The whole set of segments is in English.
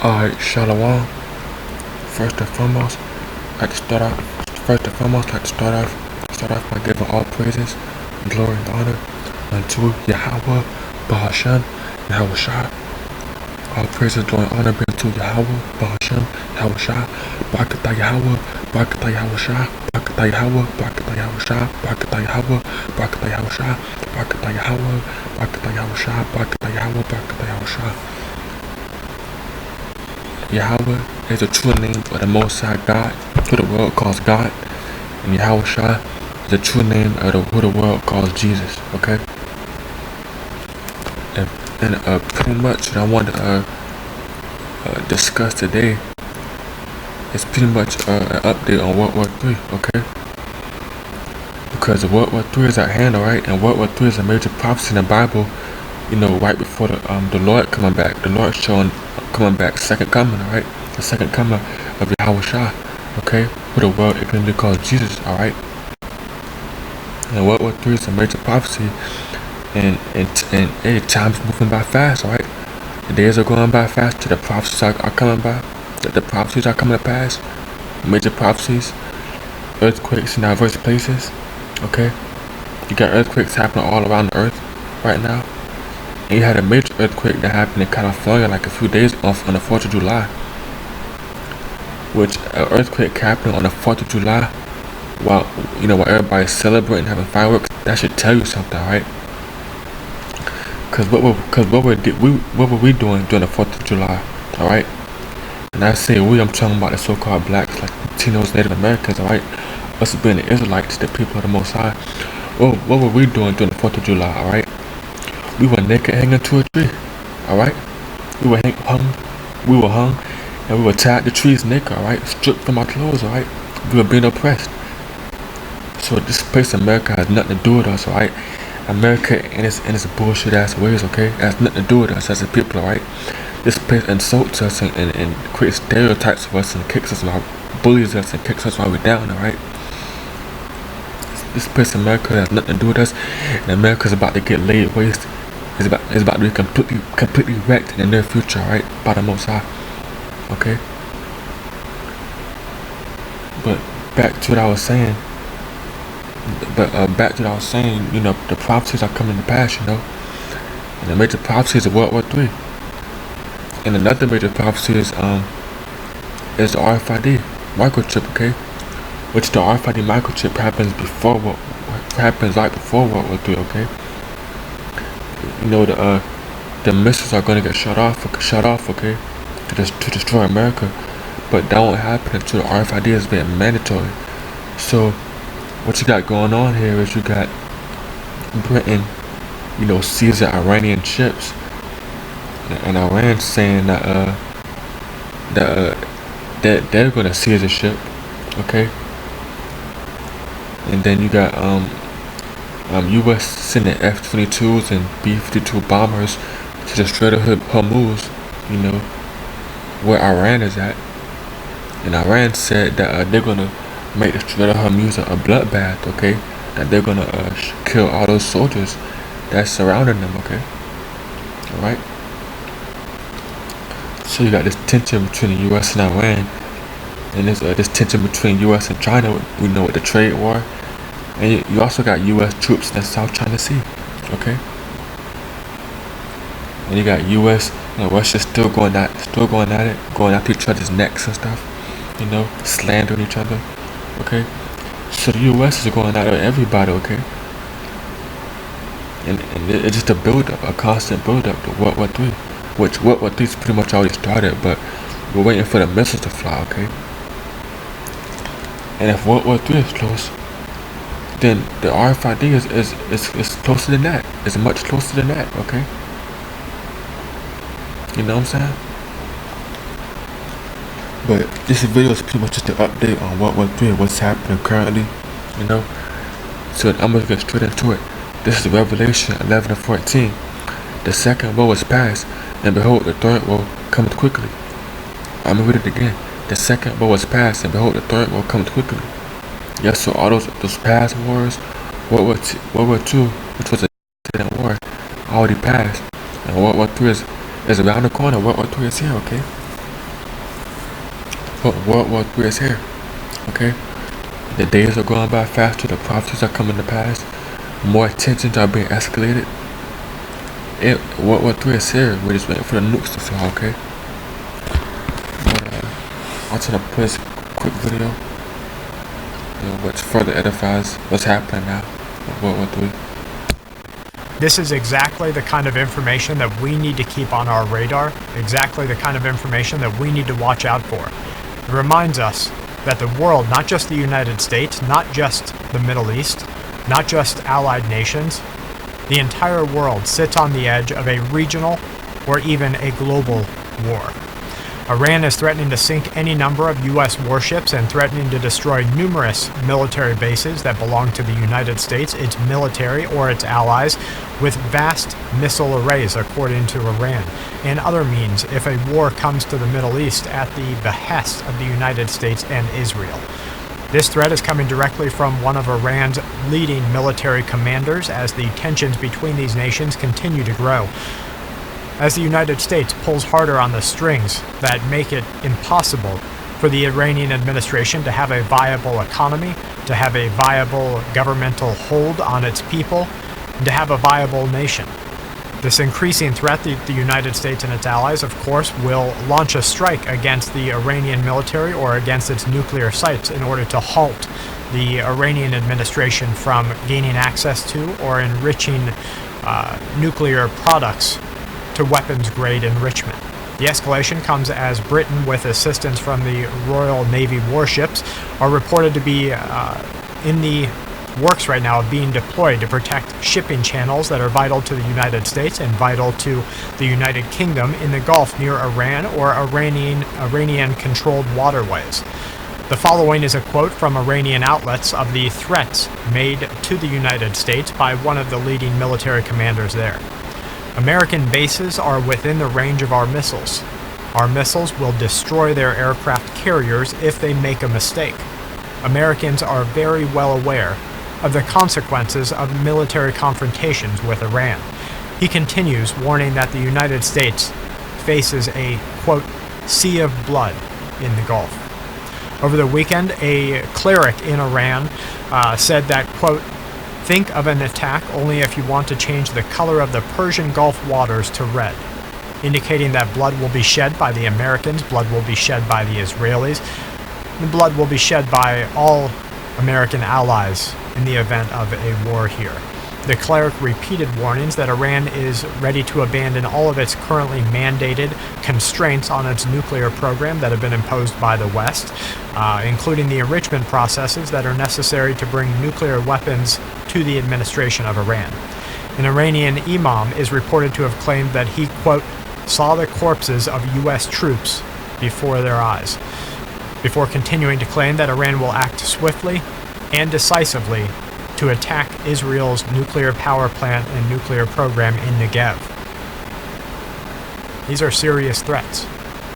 Alright, Shalom. First and foremost, I'd like to start off. First and foremost, I'd like to start off by giving all praises, glory, and honor unto Yahawah, hasham, Yahawashi. All praises, glory, and honor be unto Yahawah, hasham, Yahawashi. Barakatah Yahawah, Barakatah Yahawashi, Barakatah Yahawah, Barakatah Yahawashi, Barakatah Yahawah, Barakatah Yahawashi, Barakatah Yahawah, Barakatah Yahawashi, Barakatah Yahawah, Barakatah Yahawashi. Yahawah is the true name of the Most High God, who the world calls God, and Yahawashi is the true name of who the world calls Jesus. Okay, and pretty much what I want to discuss today is pretty much an update on World War III. Okay, because World War III is at hand, alright, and World War III is a major prophecy in the Bible. You know, right before the Lord coming back, the Lord showing coming back, second coming, alright, the second coming of Yahawashi, okay, who the world ignorantly calls Jesus, alright. And World War III is a major prophecy, and time's moving by fast, alright. The days are going by fast, the prophecies are coming by, the prophecies are coming to pass, major prophecies, earthquakes in diverse places, okay. You got earthquakes happening all around the earth right now. And you had a major earthquake that happened in California like a few days off on the 4th of July. Which an earthquake happened on the 4th of July while everybody's celebrating, having fireworks. That should tell you something, right? Cause what were we doing during the 4th of July, alright? And I say we, I'm talking about the so-called blacks, like Latinos, Native Americans, alright? Us being the Israelites, the people of the Most High. Well, what were we doing during the 4th of July, alright? We were naked hanging to a tree, alright? We were hung, and we were tied to trees naked, alright? Stripped from our clothes, alright? We were being oppressed. So this place, America, has nothing to do with us, alright? America in its bullshit ass ways, okay? It has nothing to do with us as a people, alright? This place insults us and creates stereotypes of us and kicks us while bullies us and kicks us while we're down, alright? This place, America, has nothing to do with us, and America's about to get laid waste. It's about to be completely wrecked in the near future, right? By the Most High. Okay? But back to what I was saying. You know, the prophecies are coming to pass, you know. And the major prophecy is World War III. And another major prophecy is the RFID microchip, okay? Which the RFID microchip happens right before World War III, okay? You know, the missiles are going to get shut off, okay, to destroy America, but that won't happen until the RFID is being mandatory. So what you got going on here is you got Britain, you know, seizing Iranian ships, and Iran saying that they're going to seize a ship, okay, and then you got U.S. sending F-22s and B-52 bombers to destroy the Hormuz, you know, where Iran is at. And Iran said that they're going to make the Strait of Hormuz a bloodbath, okay? That they're going to kill all those soldiers that's surrounding them, okay? Alright? So you got this tension between the U.S. and Iran. And there's this tension between U.S. and China, we know, with the trade war. And you also got U.S. troops in the South China Sea, okay? And you got U.S. and Russia still going at it, going after each other's necks and stuff, you know, slandering each other, okay? So the U.S. is going at everybody, okay? And it's just a constant build-up to World War III, which World War III's pretty much already started, but we're waiting for the missiles to fly, okay? And if World War III is close, then the RFID is closer than that. It's much closer than that, okay? You know what I'm saying? But this video is pretty much just an update on World War III and what's happening currently, you know? So I'm gonna get straight into it. This is Revelation 11:14. The second woe is past, and behold, the third woe cometh quickly. I'm gonna read it again. The second woe is past, and behold, the third woe cometh quickly. Yes, so all those past wars, World War II, which was a war, already passed, and World War III is around the corner. World War III is here, okay? World War III is here. Okay? The days are going by faster, the prophecies are coming to pass, more tensions are being escalated. World War III is here. We're just waiting for the nukes to fall, okay? But I'll try to put this quick video, which further edifies what's happening now with World War III. This is exactly the kind of information that we need to keep on our radar, exactly the kind of information that we need to watch out for. It reminds us that the world, not just the United States, not just the Middle East, not just allied nations, the entire world sits on the edge of a regional or even a global war. Iran is threatening to sink any number of U.S. warships and threatening to destroy numerous military bases that belong to the United States, its military, or its allies, with vast missile arrays, according to Iran, and other means if a war comes to the Middle East at the behest of the United States and Israel. This threat is coming directly from one of Iran's leading military commanders as the tensions between these nations continue to grow. As the United States pulls harder on the strings that make it impossible for the Iranian administration to have a viable economy, to have a viable governmental hold on its people, and to have a viable nation. This increasing threat, the United States and its allies, of course, will launch a strike against the Iranian military or against its nuclear sites in order to halt the Iranian administration from gaining access to or enriching nuclear products to weapons-grade enrichment. The escalation comes as Britain, with assistance from the Royal Navy warships, are reported to be in the works right now of being deployed to protect shipping channels that are vital to the United States and vital to the United Kingdom in the Gulf near Iran or Iranian-controlled waterways. The following is a quote from Iranian outlets of the threats made to the United States by one of the leading military commanders there. American bases are within the range of our missiles. Our missiles will destroy their aircraft carriers if they make a mistake. Americans are very well aware of the consequences of military confrontations with Iran. He continues, warning that the United States faces a, quote, sea of blood in the Gulf. Over the weekend, a cleric in Iran said that, quote, think of an attack only if you want to change the color of the Persian Gulf waters to red, indicating that blood will be shed by the Americans, blood will be shed by the Israelis, and blood will be shed by all American allies in the event of a war here. The cleric repeated warnings that Iran is ready to abandon all of its currently mandated constraints on its nuclear program that have been imposed by the West, including the enrichment processes that are necessary to bring nuclear weapons to the administration of Iran. An Iranian imam is reported to have claimed that he, quote, saw the corpses of U.S. troops before their eyes, before continuing to claim that Iran will act swiftly and decisively to attack Israel's nuclear power plant and nuclear program in Negev. These are serious threats.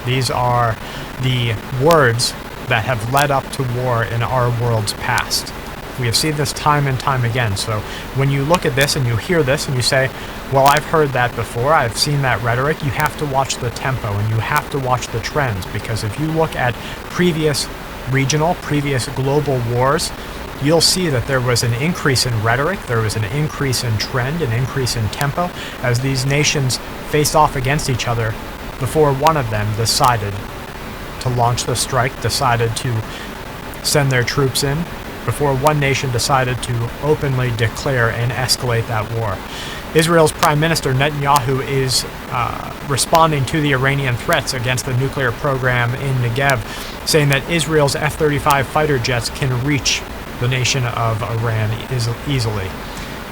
These are the words that have led up to war in our world's past. We have seen this time and time again. So when you look at this and you hear this and you say, well, I've heard that before, I've seen that rhetoric, you have to watch the tempo and you have to watch the trends, because if you look at previous regional, previous global wars, you'll see that there was an increase in rhetoric, there was an increase in trend, an increase in tempo, as these nations faced off against each other before one of them decided to launch the strike, decided to send their troops in, before one nation decided to openly declare and escalate that war. Israel's Prime Minister Netanyahu is responding to the Iranian threats against the nuclear program in Negev, saying that Israel's F-35 fighter jets can reach the nation of Iran easily.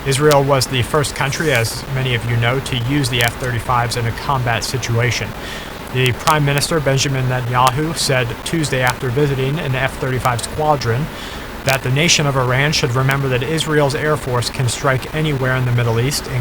Israel was the first country, as many of you know, to use the F-35s in a combat situation. The Prime Minister, Benjamin Netanyahu, said Tuesday after visiting an F-35 squadron that the nation of Iran should remember that Israel's Air Force can strike anywhere in the Middle East,